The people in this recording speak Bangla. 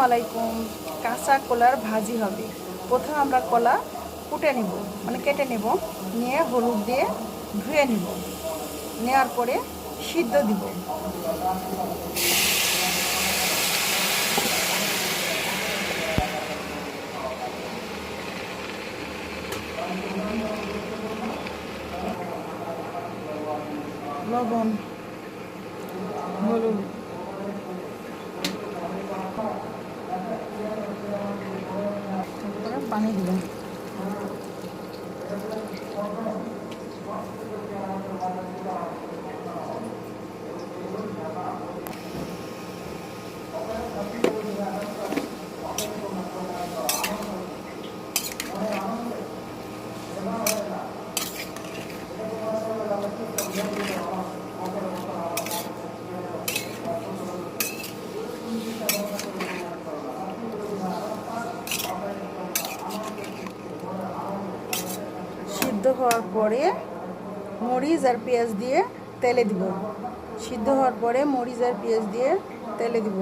আলাইকুম। কাঁচা কলার ভাজি হবে। প্রথমে আমরা কলা কুটে নিব, মানে কেটে নেব, নিয়ে হলুদ দিয়ে ধুয়ে নিব, নেওয়ার পরে সিদ্ধ দিব। লবণ, হলুদ, তারপরে পানি দিবেন। সিদ্ধ হওয়ার পরে মরিচ আর পেঁয়াজ দিয়ে তেলে দিব। সিদ্ধ হওয়ার পরে মরিচ আর পেঁয়াজ দিয়ে তেলে দিব।